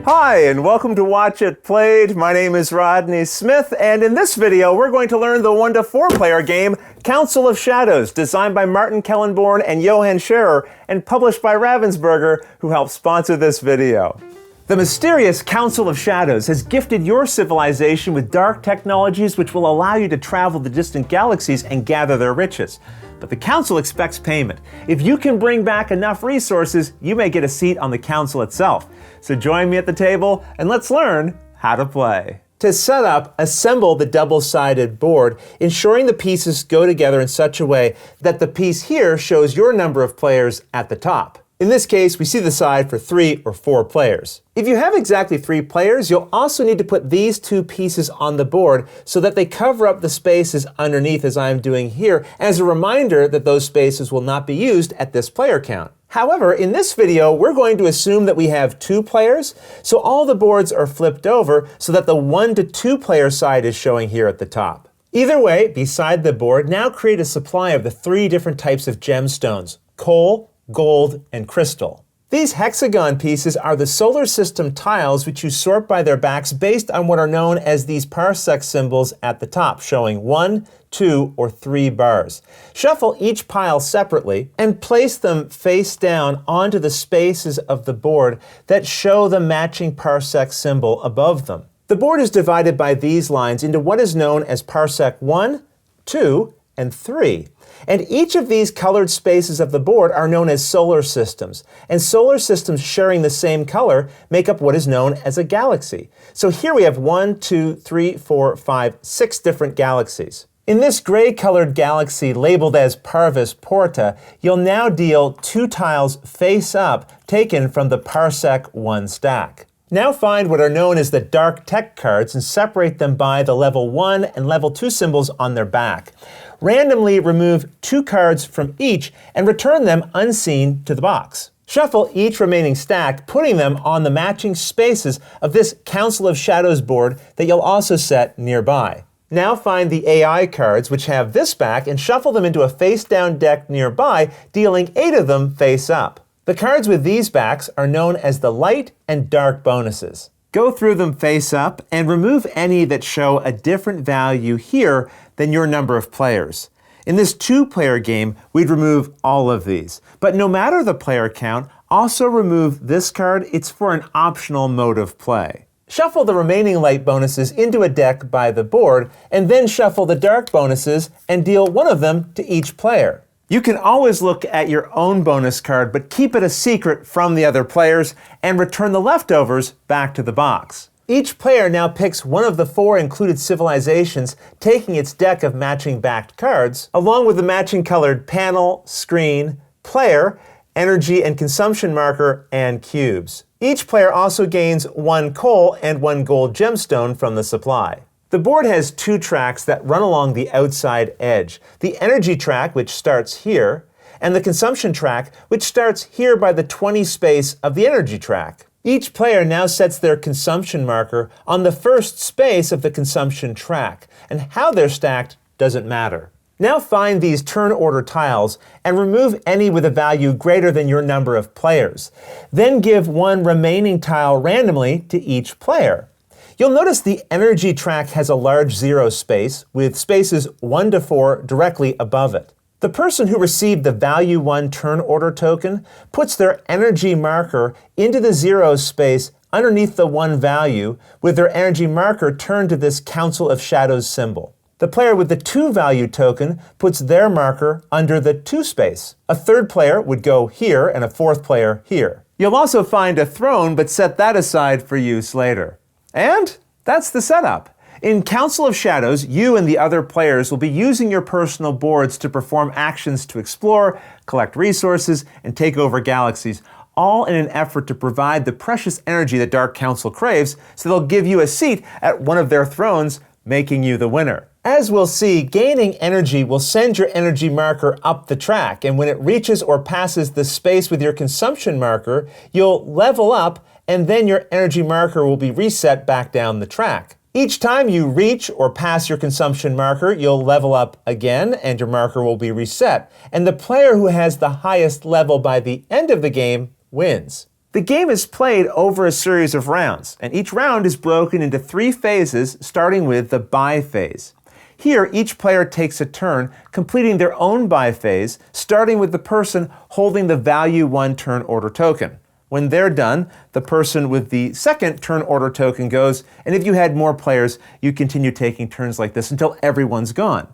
Hi, and welcome to Watch It Played. My name is Rodney Smith, and in this video, we're going to learn the 1 to 4 player game, Council of Shadows, designed by Martin Kellenborn and Johan Scherer, and published by Ravensburger, who helped sponsor this video. The mysterious Council of Shadows has gifted your civilization with dark technologies which will allow you to travel to distant galaxies and gather their riches. But the Council expects payment. If you can bring back enough resources, you may get a seat on the Council itself. So join me at the table and let's learn how to play. To set up, assemble the double-sided board, ensuring the pieces go together in such a way that the piece here shows your number of players at the top. In this case, we see the side for 3 or 4 players. If you have exactly 3 players, you'll also need to put these 2 pieces on the board so that they cover up the spaces underneath as I'm doing here, as a reminder that those spaces will not be used at this player count. However, in this video, we're going to assume that we have 2 players, so all the boards are flipped over so that the 1 to 2 player side is showing here at the top. Either way, beside the board, now create a supply of the 3 different types of gemstones: coal, gold, and crystal. These hexagon pieces are the solar system tiles which you sort by their backs based on what are known as these parsec symbols at the top, showing 1, 2, or 3 bars. Shuffle each pile separately and place them face down onto the spaces of the board that show the matching parsec symbol above them. The board is divided by these lines into what is known as parsec 1, 2, and 3. And each of these colored spaces of the board are known as solar systems. And solar systems sharing the same color make up what is known as a galaxy. So here we have 1, 2, 3, 4, 5, 6 different galaxies. In this gray-colored galaxy labeled as Parvis Porta, you'll now deal 2 tiles face up taken from the Parsec 1 stack. Now find what are known as the dark tech cards and separate them by the level 1 and level 2 symbols on their back. Randomly remove 2 cards from each and return them unseen to the box. Shuffle each remaining stack, putting them on the matching spaces of this Council of Shadows board that you'll also set nearby. Now find the AI cards which have this back and shuffle them into a face-down deck nearby, dealing 8 of them face up. The cards with these backs are known as the light and dark bonuses. Go through them face up and remove any that show a different value here than your number of players. In this 2-player game, we'd remove all of these. But no matter the player count, also remove this card. It's for an optional mode of play. Shuffle the remaining light bonuses into a deck by the board, and then shuffle the dark bonuses and deal 1 of them to each player. You can always look at your own bonus card, but keep it a secret from the other players and return the leftovers back to the box. Each player now picks 1 of the 4 included civilizations, taking its deck of matching backed cards, along with the matching colored panel, screen, player, energy and consumption marker, and cubes. Each player also gains 1 coal and 1 gold gemstone from the supply. The board has 2 tracks that run along the outside edge. The energy track, which starts here, and the consumption track, which starts here by the 20 space of the energy track. Each player now sets their consumption marker on the first space of the consumption track, and how they're stacked doesn't matter. Now find these turn order tiles and remove any with a value greater than your number of players. Then give 1 remaining tile randomly to each player. You'll notice the energy track has a large 0 space with spaces 1 to 4 directly above it. The person who received the value 1 turn order token puts their energy marker into the 0 space underneath the 1 value with their energy marker turned to this Council of Shadows symbol. The player with the 2 value token puts their marker under the 2 space. A 3rd player would go here and a 4th player here. You'll also find a throne, but set that aside for use later. And that's the setup. In Council of Shadows, you and the other players will be using your personal boards to perform actions to explore, collect resources, and take over galaxies, all in an effort to provide the precious energy that Dark Council craves, so they'll give you a seat at one of their thrones, making you the winner. As we'll see, gaining energy will send your energy marker up the track, and when it reaches or passes the space with your consumption marker, you'll level up, and then your energy marker will be reset back down the track. Each time you reach or pass your consumption marker, you'll level up again and your marker will be reset. And the player who has the highest level by the end of the game wins. The game is played over a series of rounds, and each round is broken into 3 phases, starting with the buy phase. Here, each player takes a turn, completing their own buy phase, starting with the person holding the value 1 turn order token. When they're done, the person with the second turn order token goes, and if you had more players, you continue taking turns like this until everyone's gone.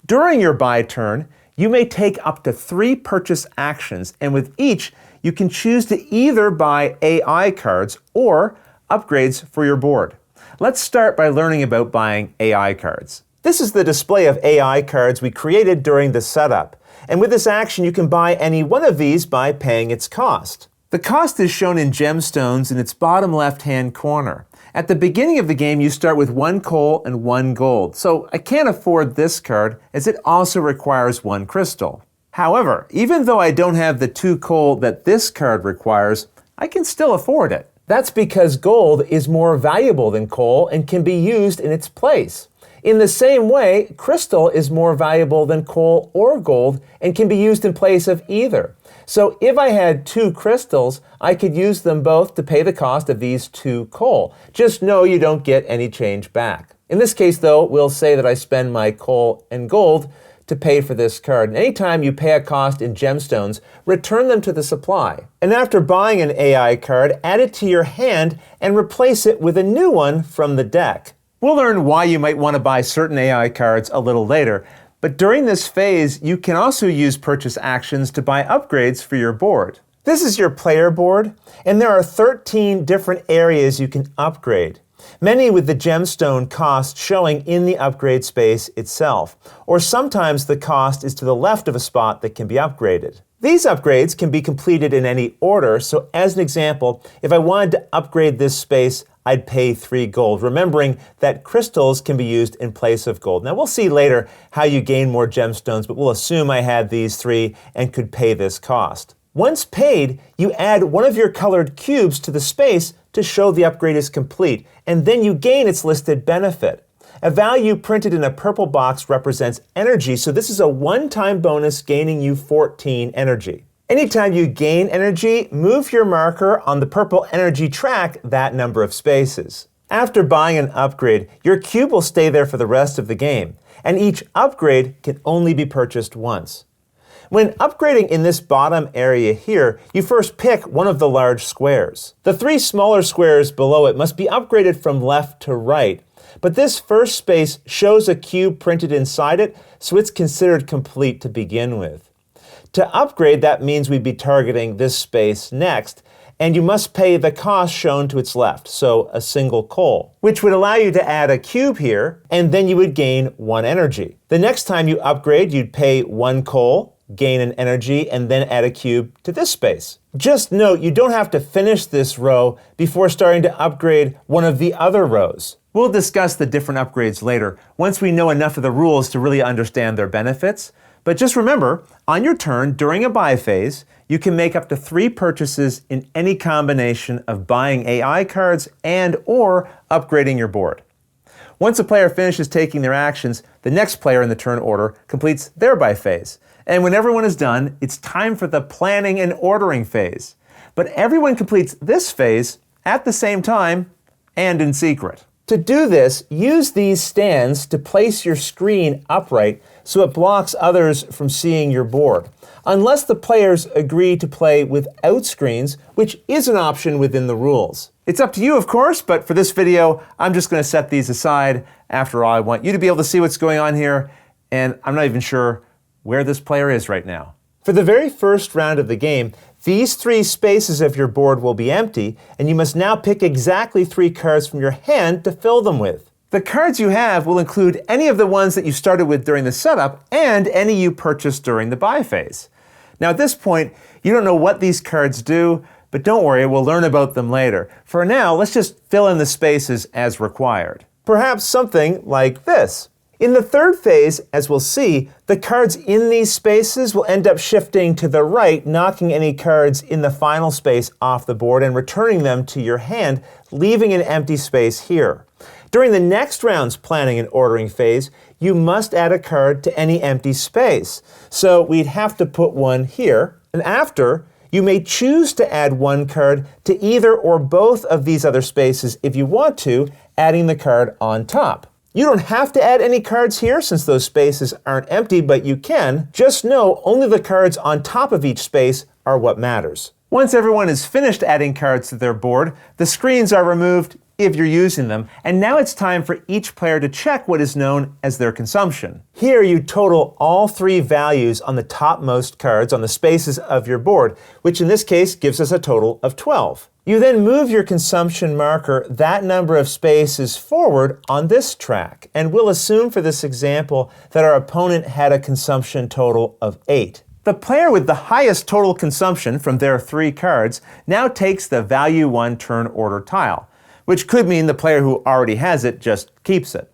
During your buy turn, you may take up to 3 purchase actions, and with each, you can choose to either buy AI cards or upgrades for your board. Let's start by learning about buying AI cards. This is the display of AI cards we created during the setup, and with this action, you can buy any one of these by paying its cost. The cost is shown in Gemstones in its bottom left-hand corner. At the beginning of the game, you start with 1 coal and 1 gold, so I can't afford this card as it also requires 1 crystal. However, even though I don't have the 2 coal that this card requires, I can still afford it. That's because gold is more valuable than coal and can be used in its place. In the same way, crystal is more valuable than coal or gold and can be used in place of either. So if I had 2 crystals, I could use them both to pay the cost of these 2 coal. Just know you don't get any change back. In this case, though, we'll say that I spend my coal and gold to pay for this card. And anytime you pay a cost in Gemstones, return them to the supply. And after buying an AI card, add it to your hand and replace it with a new one from the deck. We'll learn why you might want to buy certain AI cards a little later, but during this phase, you can also use purchase actions to buy upgrades for your board. This is your player board, and there are 13 different areas you can upgrade, many with the gemstone cost showing in the upgrade space itself, or sometimes the cost is to the left of a spot that can be upgraded. These upgrades can be completed in any order, so as an example, if I wanted to upgrade this space, I'd pay 3 gold, remembering that crystals can be used in place of gold. Now we'll see later how you gain more gemstones, but we'll assume I had these 3 and could pay this cost. Once paid, you add one of your colored cubes to the space to show the upgrade is complete, and then you gain its listed benefit. A value printed in a purple box represents energy, so this is a one-time bonus gaining you 14 energy. Anytime you gain energy, move your marker on the purple energy track that number of spaces. After buying an upgrade, your cube will stay there for the rest of the game, and each upgrade can only be purchased once. When upgrading in this bottom area here, you first pick one of the large squares. The 3 smaller squares below it must be upgraded from left to right, but this first space shows a cube printed inside it, so it's considered complete to begin with. To upgrade, that means we'd be targeting this space next, and you must pay the cost shown to its left, so a single coal, which would allow you to add a cube here, and then you would gain 1 energy. The next time you upgrade, you'd pay 1 coal, gain an energy, and then add a cube to this space. Just note, you don't have to finish this row before starting to upgrade one of the other rows. We'll discuss the different upgrades later, once we know enough of the rules to really understand their benefits. But just remember, on your turn during a buy phase, you can make up to 3 purchases in any combination of buying AI cards and or upgrading your board. Once a player finishes taking their actions, the next player in the turn order completes their buy phase. And when everyone is done, it's time for the planning and ordering phase. But everyone completes this phase at the same time and in secret. To do this, use these stands to place your screen upright so it blocks others from seeing your board, unless the players agree to play without screens, which is an option within the rules. It's up to you, of course, but for this video, I'm just going to set these aside. After all, I want you to be able to see what's going on here, and I'm not even sure where this player is right now. For the very first round of the game, these 3 spaces of your board will be empty, and you must now pick exactly 3 cards from your hand to fill them with. The cards you have will include any of the ones that you started with during the setup and any you purchased during the buy phase. Now at this point, you don't know what these cards do, but don't worry, we'll learn about them later. For now, let's just fill in the spaces as required. Perhaps something like this. In the third phase, as we'll see, the cards in these spaces will end up shifting to the right, knocking any cards in the final space off the board and returning them to your hand, leaving an empty space here. During the next round's planning and ordering phase, you must add a card to any empty space. So we'd have to put one here, and after, You may choose to add one card to either or both of these other spaces if you want to, adding the card on top. You don't have to add any cards here since those spaces aren't empty, but you can. Just know only the cards on top of each space are what matters. Once everyone is finished adding cards to their board, the screens are removed if you're using them, and now it's time for each player to check what is known as their consumption. Here you total all three values on the topmost cards on the spaces of your board, which in this case gives us a total of 12. You then move your consumption marker that number of spaces forward on this track, and we'll assume for this example that our opponent had a consumption total of 8. The player with the highest total consumption from their 3 cards now takes the value 1 turn order tile, which could mean the player who already has it just keeps it.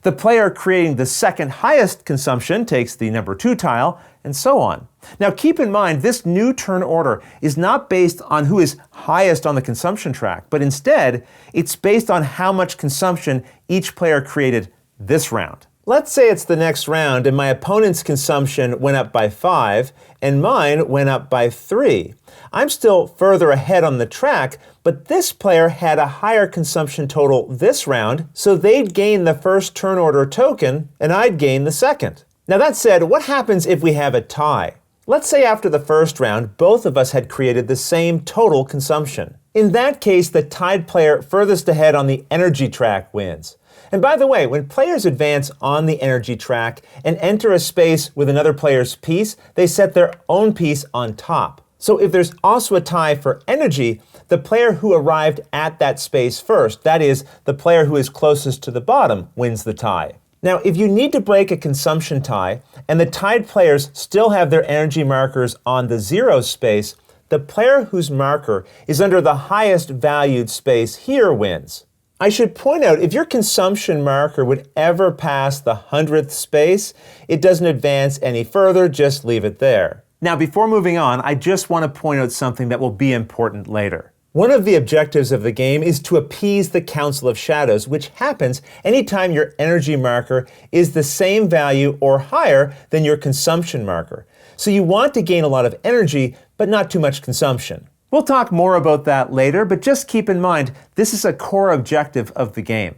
The player creating the second highest consumption takes the number 2 tile, and so on. Now keep in mind, this new turn order is not based on who is highest on the consumption track, but instead, it's based on how much consumption each player created this round. Let's say it's the next round and my opponent's consumption went up by 5 and mine went up by 3. I'm still further ahead on the track, but this player had a higher consumption total this round, so they'd gain the first turn order token and I'd gain the second. Now that said, what happens if we have a tie? Let's say after the first round, both of us had created the same total consumption. In that case, the tied player furthest ahead on the energy track wins. And by the way, when players advance on the energy track and enter a space with another player's piece, they set their own piece on top. So if there's also a tie for energy, the player who arrived at that space first, that is, the player who is closest to the bottom, wins the tie. Now, if you need to break a consumption tie, and the tied players still have their energy markers on the 0 space, the player whose marker is under the highest valued space here wins. I should point out, if your consumption marker would ever pass the 100th space, it doesn't advance any further, just leave it there. Now, before moving on, I just want to point out something that will be important later. One of the objectives of the game is to appease the Council of Shadows, which happens anytime your energy marker is the same value or higher than your consumption marker. So you want to gain a lot of energy, but not too much consumption. We'll talk more about that later, but just keep in mind, this is a core objective of the game.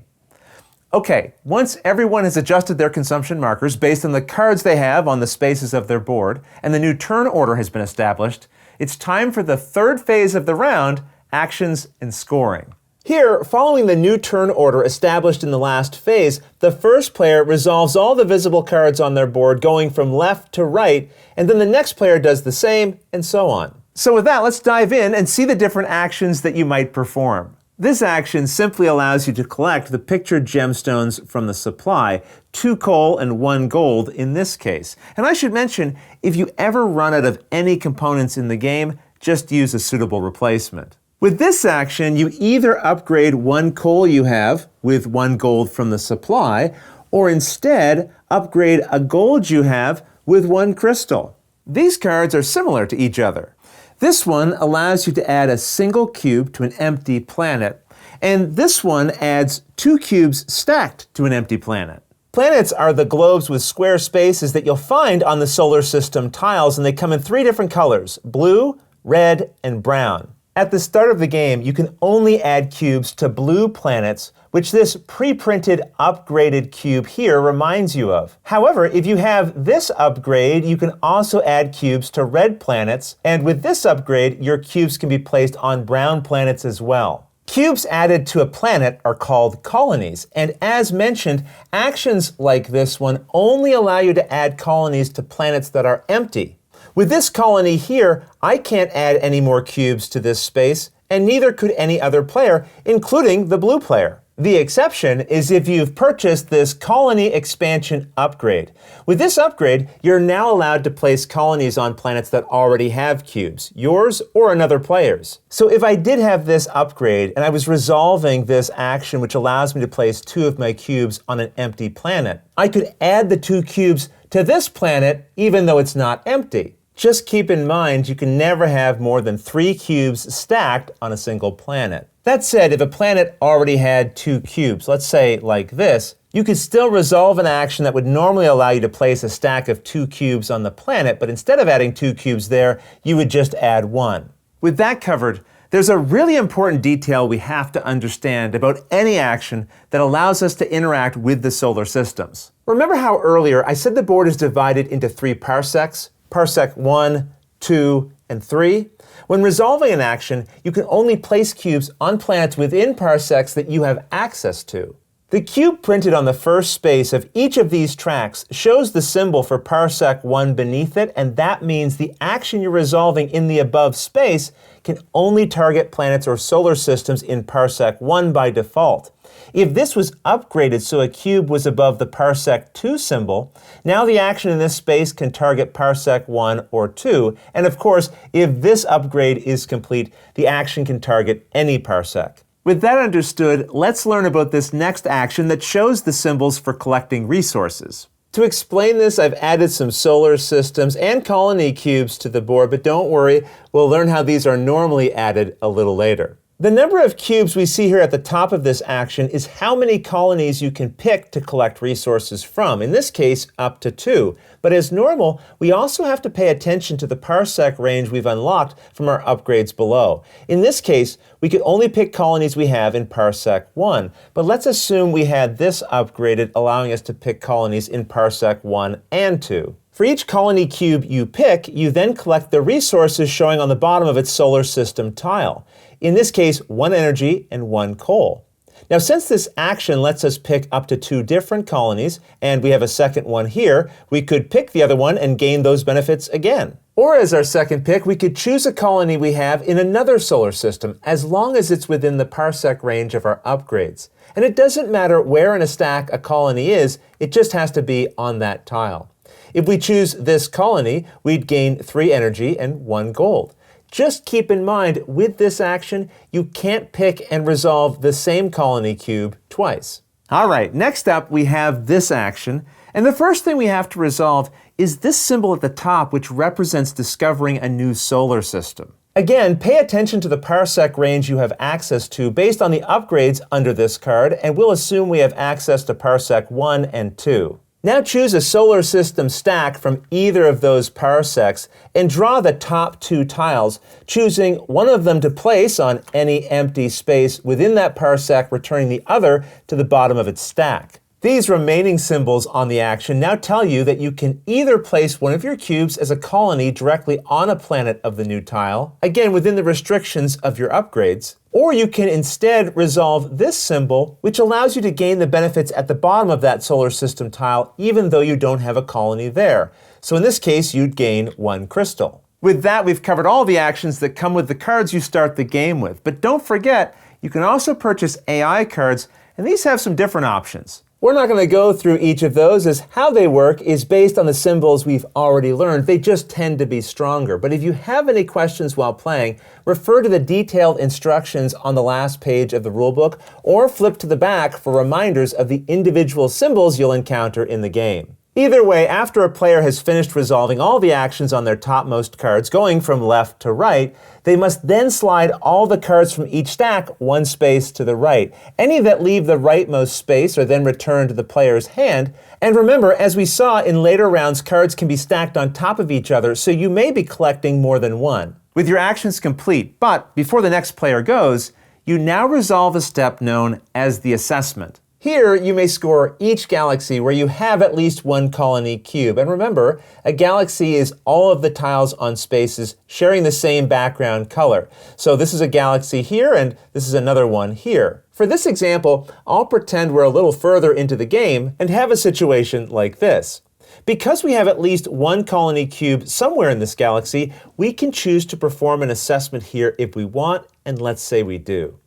Okay, once everyone has adjusted their consumption markers based on the cards they have on the spaces of their board, and the new turn order has been established, it's time for the third phase of the round, actions and scoring. Here, following the new turn order established in the last phase, the first player resolves all the visible cards on their board going from left to right, and then the next player does the same, and so on. So with that, let's dive in and see the different actions that you might perform. This action simply allows you to collect the pictured gemstones from the supply, 2 coal and 1 gold in this case. And I should mention, if you ever run out of any components in the game, just use a suitable replacement. With this action, you either upgrade 1 coal you have with 1 gold from the supply, or instead upgrade a gold you have with 1 crystal. These cards are similar to each other. This one allows you to add a single cube to an empty planet, and this one adds 2 cubes stacked to an empty planet. Planets are the globes with square spaces that you'll find on the solar system tiles, and they come in 3 different colors: blue, red, and brown. At the start of the game, you can only add cubes to blue planets, which this pre-printed upgraded cube here reminds you of. However, if you have this upgrade, you can also add cubes to red planets, and with this upgrade, your cubes can be placed on brown planets as well. Cubes added to a planet are called colonies, and as mentioned, actions like this one only allow you to add colonies to planets that are empty. With this colony here, I can't add any more cubes to this space, and neither could any other player, including the blue player. The exception is if you've purchased this colony expansion upgrade. With this upgrade, you're now allowed to place colonies on planets that already have cubes, yours or another player's. So if I did have this upgrade and I was resolving this action which allows me to place 2 of my cubes on an empty planet, I could add the 2 cubes to this planet even though it's not empty. Just keep in mind you can never have more than 3 cubes stacked on a single planet. That said, if a planet already had 2 cubes, let's say like this, You could still resolve an action that would normally allow you to place a stack of 2 cubes on the planet, but instead of adding 2 cubes there, you would just add 1. With that covered, there's a really important detail we have to understand about any action that allows us to interact with the solar systems. Remember how earlier I said the board is divided into 3 parsecs? Parsec 1, 2, and 3? When resolving an action, you can only place cubes on planets within parsecs that you have access to. The cube printed on the first space of each of these tracks shows the symbol for Parsec 1 beneath it, and that means the action you're resolving in the above space can only target planets or solar systems in Parsec 1 by default. If this was upgraded so a cube was above the Parsec 2 symbol, now the action in this space can target Parsec 1 or 2, and of course, if this upgrade is complete, the action can target any parsec. With that understood, let's learn about this next action that shows the symbols for collecting resources. To explain this, I've added some solar systems and colony cubes to the board, but don't worry, we'll learn how these are normally added a little later. The number of cubes we see here at the top of this action is how many colonies you can pick to collect resources from, in this case up to 2. But as normal, we also have to pay attention to the parsec range we've unlocked from our upgrades below. In this case, we could only pick colonies we have in Parsec 1, but let's assume we had this upgraded, allowing us to pick colonies in Parsec 1 and 2. For each colony cube you pick, you then collect the resources showing on the bottom of its solar system tile. In this case, 1 energy and 1 coal. Now, since this action lets us pick up to 2 different colonies, and we have a second one here, we could pick the other one and gain those benefits again. Or as our second pick, we could choose a colony we have in another solar system, as long as it's within the parsec range of our upgrades. And it doesn't matter where in a stack a colony is, it just has to be on that tile. If we choose this colony, we'd gain 3 energy and 1 gold. Just keep in mind, with this action, you can't pick and resolve the same colony cube twice. All right, next up we have this action, and the first thing we have to resolve is this symbol at the top, which represents discovering a new solar system. Again, pay attention to the parsec range you have access to based on the upgrades under this card, and we'll assume we have access to Parsec 1 and 2. Now choose a solar system stack from either of those parsecs and draw the top 2 tiles, choosing one of them to place on any empty space within that parsec, returning the other to the bottom of its stack. These remaining symbols on the action now tell you that you can either place one of your cubes as a colony directly on a planet of the new tile, again within the restrictions of your upgrades, or you can instead resolve this symbol, which allows you to gain the benefits at the bottom of that solar system tile, even though you don't have a colony there. So in this case, you'd gain 1 crystal. With that, we've covered all the actions that come with the cards you start the game with. But don't forget, you can also purchase AI cards, and these have some different options. We're not going to go through each of those, as how they work is based on the symbols we've already learned. They just tend to be stronger. But if you have any questions while playing, refer to the detailed instructions on the last page of the rulebook, or flip to the back for reminders of the individual symbols you'll encounter in the game. Either way, after a player has finished resolving all the actions on their topmost cards, going from left to right, they must then slide all the cards from each stack 1 space to the right. Any that leave the rightmost space are then returned to the player's hand. And remember, as we saw in later rounds, cards can be stacked on top of each other, so you may be collecting more than one. With your actions complete, but before the next player goes, you now resolve a step known as the assessment. Here, you may score each galaxy where you have at least 1 colony cube. And remember, a galaxy is all of the tiles on spaces sharing the same background color. So this is a galaxy here, and this is another one here. For this example, I'll pretend we're a little further into the game and have a situation like this. Because we have at least 1 colony cube somewhere in this galaxy, we can choose to perform an assessment here if we want, and let's say we do.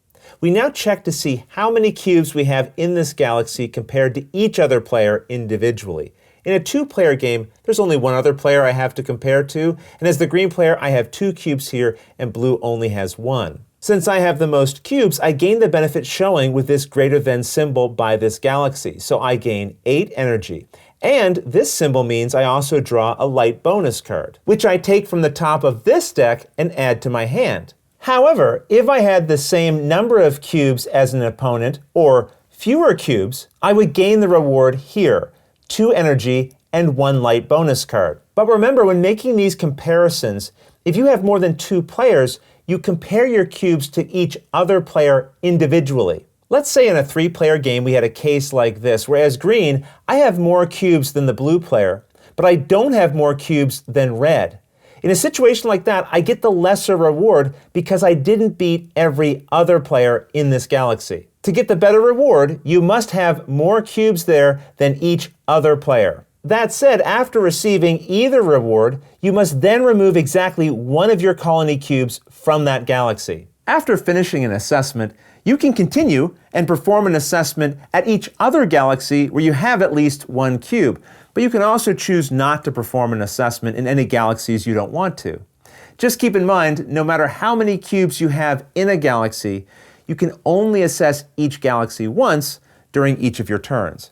We now check to see how many cubes we have in this galaxy compared to each other player individually. In a 2-player game, there's only 1 other player I have to compare to, and as the green player, I have 2 cubes here, and blue only has 1. Since I have the most cubes, I gain the benefit showing with this greater than symbol by this galaxy, so I gain 8 energy. And this symbol means I also draw a light bonus card, which I take from the top of this deck and add to my hand. However, if I had the same number of cubes as an opponent, or fewer cubes, I would gain the reward here, 2 energy and 1 light bonus card. But remember, when making these comparisons, if you have more than 2 players, you compare your cubes to each other player individually. Let's say in a 3-player game we had a case like this, where as green, I have more cubes than the blue player, but I don't have more cubes than red. In a situation like that, I get the lesser reward because I didn't beat every other player in this galaxy. To get the better reward, you must have more cubes there than each other player. That said, after receiving either reward, you must then remove exactly 1 of your colony cubes from that galaxy. After finishing an assessment, you can continue and perform an assessment at each other galaxy where you have at least 1 cube, but you can also choose not to perform an assessment in any galaxies you don't want to. Just keep in mind, no matter how many cubes you have in a galaxy, you can only assess each galaxy once during each of your turns.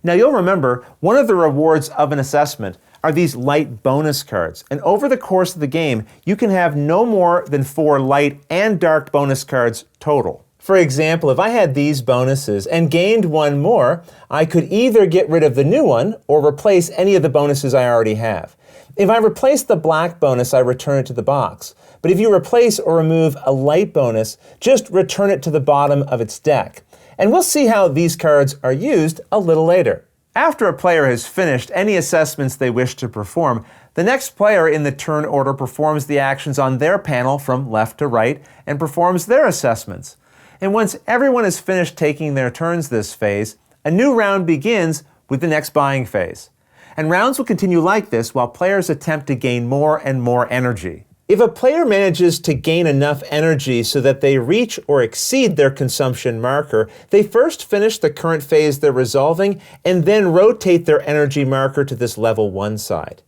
Now you'll remember, one of the rewards of an assessment are these light bonus cards, and over the course of the game, you can have no more than 4 light and dark bonus cards total. For example, if I had these bonuses and gained 1 more, I could either get rid of the new one or replace any of the bonuses I already have. If I replace the black bonus, I return it to the box. But if you replace or remove a light bonus, just return it to the bottom of its deck. And we'll see how these cards are used a little later. After a player has finished any assessments they wish to perform, the next player in the turn order performs the actions on their panel from left to right and performs their assessments. And once everyone has finished taking their turns this phase, a new round begins with the next buying phase. And rounds will continue like this while players attempt to gain more and more energy. If a player manages to gain enough energy so that they reach or exceed their consumption marker, they first finish the current phase they're resolving and then rotate their energy marker to this level 1 side.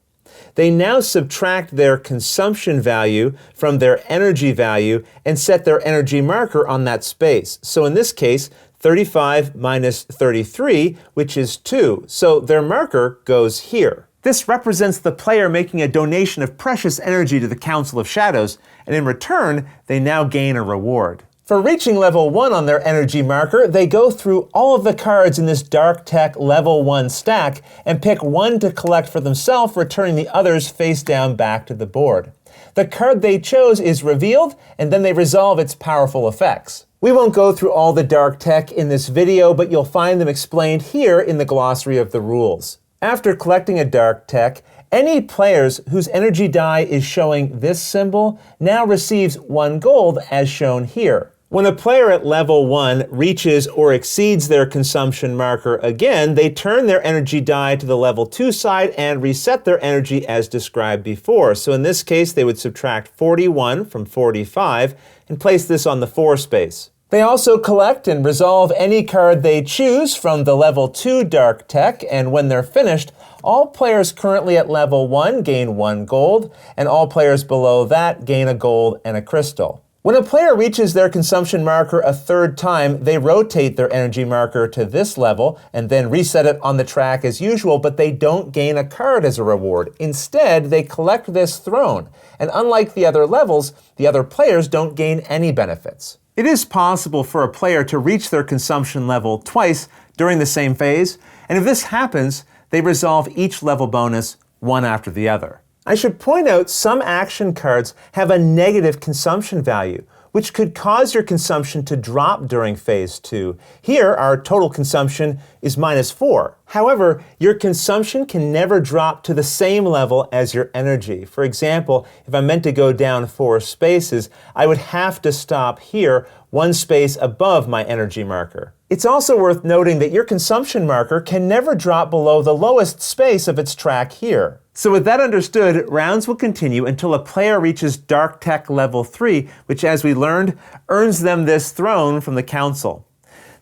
They now subtract their consumption value from their energy value and set their energy marker on that space. So in this case, 35 minus 33, which is 2. So their marker goes here. This represents the player making a donation of precious energy to the Council of Shadows, and in return, they now gain a reward. For reaching level 1 on their energy marker, they go through all of the cards in this Dark Tech level 1 stack and pick 1 to collect for themselves, returning the others face down back to the board. The card they chose is revealed, and then they resolve its powerful effects. We won't go through all the Dark Tech in this video, but you'll find them explained here in the glossary of the rules. After collecting a Dark Tech, any players whose energy die is showing this symbol now receives 1 gold as shown here. When a player at level 1 reaches or exceeds their consumption marker again, they turn their energy die to the level 2 side and reset their energy as described before. So in this case, they would subtract 41 from 45 and place this on the 4 space. They also collect and resolve any card they choose from the level 2 Dark Tech, and when they're finished, all players currently at level 1 gain 1 gold, and all players below that gain a gold and a crystal. When a player reaches their consumption marker a 3rd time, they rotate their energy marker to this level and then reset it on the track as usual, but they don't gain a card as a reward. Instead, they collect this throne, and unlike the other levels, the other players don't gain any benefits. It is possible for a player to reach their consumption level twice during the same phase, and if this happens, they resolve each level bonus one after the other. I should point out some action cards have a negative consumption value, which could cause your consumption to drop during phase 2. Here, our total consumption is -4. However, your consumption can never drop to the same level as your energy. For example, if I'm meant to go down 4 spaces, I would have to stop here 1 space above my energy marker. It's also worth noting that your consumption marker can never drop below the lowest space of its track here. So with that understood, rounds will continue until a player reaches Dark Tech level 3, which as we learned, earns them this throne from the Council.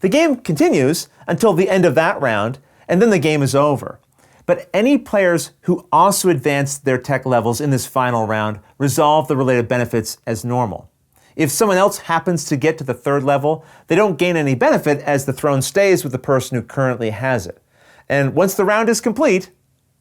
The game continues until the end of that round, and then the game is over. But any players who also advance their tech levels in this final round resolve the related benefits as normal. If someone else happens to get to the 3rd level, they don't gain any benefit as the throne stays with the person who currently has it. And once the round is complete,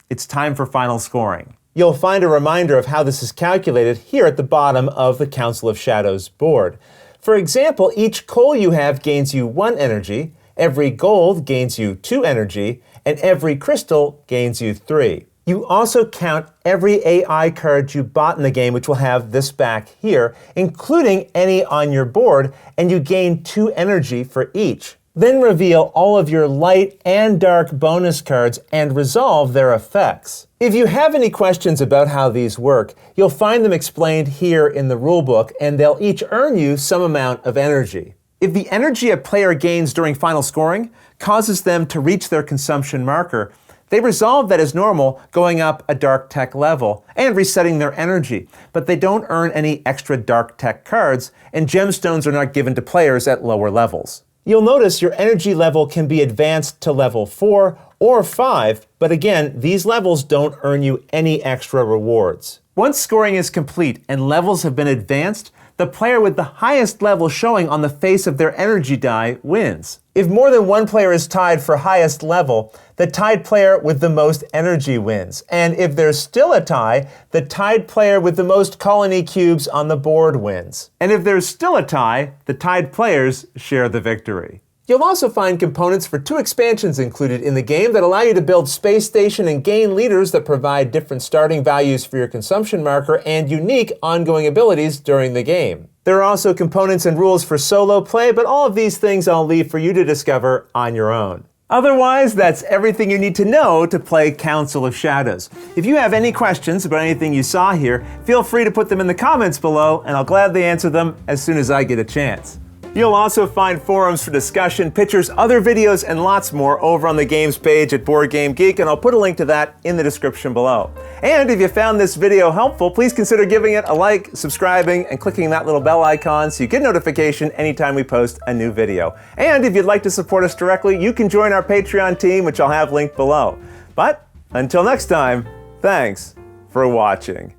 it's time for final scoring. You'll find a reminder of how this is calculated here at the bottom of the Council of Shadows board. For example, each coal you have gains you 1 energy, Every gold gains you 2 energy, and every crystal gains you 3. You also count every AI card you bought in the game, which will have this back here, including any on your board, and you gain 2 energy for each. Then reveal all of your light and dark bonus cards and resolve their effects. If you have any questions about how these work, you'll find them explained here in the rulebook, and they'll each earn you some amount of energy. If the energy a player gains during final scoring causes them to reach their consumption marker, they resolve that as normal, going up a dark tech level and resetting their energy, but they don't earn any extra dark tech cards, and gemstones are not given to players at lower levels. You'll notice your energy level can be advanced to level 4 or 5, but again, these levels don't earn you any extra rewards. Once scoring is complete and levels have been advanced, the player with the highest level showing on the face of their energy die wins. If more than one player is tied for highest level, the tied player with the most energy wins. And if there's still a tie, the tied player with the most colony cubes on the board wins. And if there's still a tie, the tied players share the victory. You'll also find components for 2 expansions included in the game that allow you to build space station and gain leaders that provide different starting values for your consumption marker and unique ongoing abilities during the game. There are also components and rules for solo play, but all of these things I'll leave for you to discover on your own. Otherwise, that's everything you need to know to play Council of Shadows. If you have any questions about anything you saw here, feel free to put them in the comments below, and I'll gladly answer them as soon as I get a chance. You'll also find forums for discussion, pictures, other videos, and lots more over on the games page at Board Game Geek, and I'll put a link to that in the description below. And if you found this video helpful, please consider giving it a like, subscribing, and clicking that little bell icon so you get notification anytime we post a new video. And if you'd like to support us directly, you can join our Patreon team, which I'll have linked below. But until next time, thanks for watching.